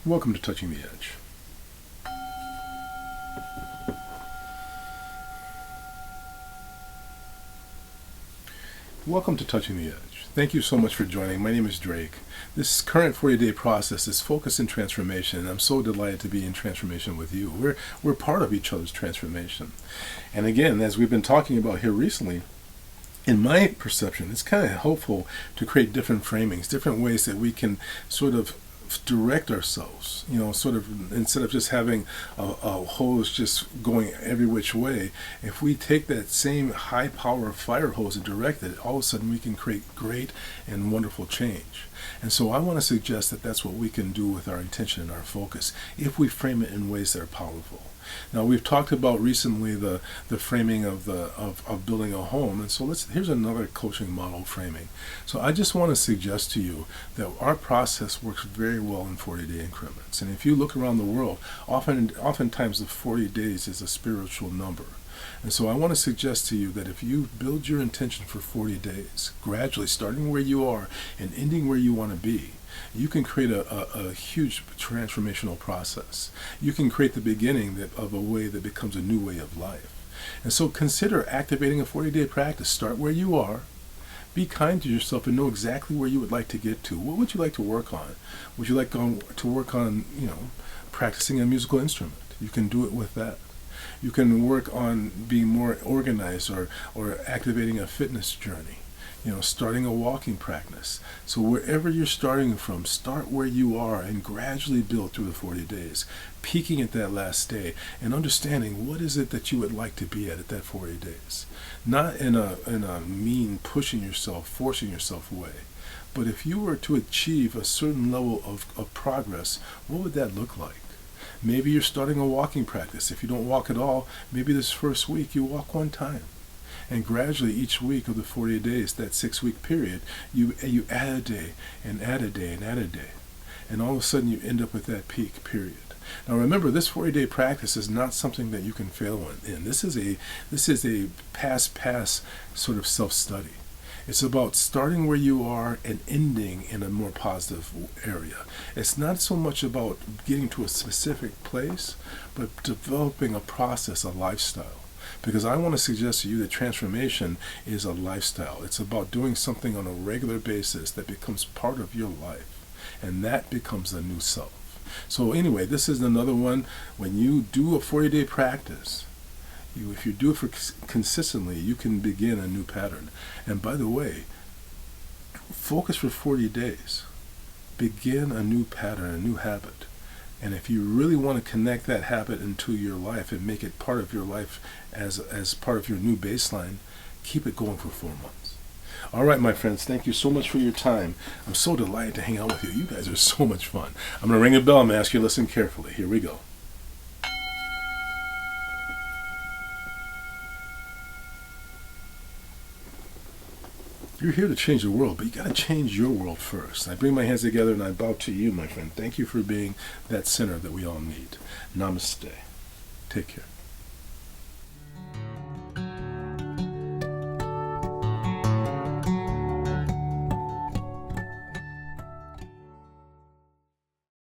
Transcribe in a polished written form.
Welcome to Touching the Edge. Welcome to Touching the Edge. Thank you so much for joining. My name is Drake. This current 40-day process is focused in transformation, and I'm so delighted to be in transformation with you. We're part of each other's transformation. And again, as we've been talking about here recently, in my perception, it's kind of helpful to create different framings, different ways that we can sort of direct ourselves, sort of instead of just having a hose just going every which way. If we take that same high power fire hose and direct it, all of a sudden we can create great and wonderful change. And so I want to suggest that that's what we can do with our intention and our focus if we frame it in ways that are powerful. Now, we've talked about recently the framing of building a home, and so here's another coaching model framing. So I just want to suggest to you that our process works very well in 40-day increments. And if you look around the world, oftentimes the 40 days is a spiritual number. And so I want to suggest to you that if you build your intention for 40 days, gradually starting where you are and ending where you want to be, you can create a huge transformational process. You can create the beginning of a way that becomes a new way of life. And so consider activating a 40-day practice. Start where you are. Be kind to yourself and know exactly where you would like to get to. What would you like to work on? Would you like to work on, practicing a musical instrument? You can do it with that. You can work on being more organized or activating a fitness journey. Starting a walking practice. So wherever you're starting from, start where you are and gradually build through the 40 days, peaking at that last day and understanding what is it that you would like to be at that 40 days. Not in a mean pushing yourself, forcing yourself away. But if you were to achieve a certain level of progress, what would that look like? Maybe you're starting a walking practice. If you don't walk at all, maybe this first week you walk one time. And gradually each week of the 40 days, that 6-week period, you add a day and add a day and add a day. And all of a sudden you end up with that peak period. Now remember, this 40-day practice is not something that you can fail in. This is a pass sort of self-study. It's about starting where you are and ending in a more positive area. It's not so much about getting to a specific place, but developing a process, a lifestyle. Because I want to suggest to you that transformation is a lifestyle. It's about doing something on a regular basis that becomes part of your life. And that becomes a new self. So anyway, this is another one. When you do a 40-day practice, if you do it consistently, you can begin a new pattern. And by the way, focus for 40 days. Begin a new pattern, a new habit. And if you really want to connect that habit into your life and make it part of your life as part of your new baseline, keep it going for 4 months. All right, my friends, thank you so much for your time. I'm so delighted to hang out with you. You guys are so much fun. I'm going to ring a bell and ask you to listen carefully. Here we go. You're here to change the world, but you got to change your world first. I bring my hands together and I bow to you, my friend. Thank you for being that center that we all need. Namaste. Take care.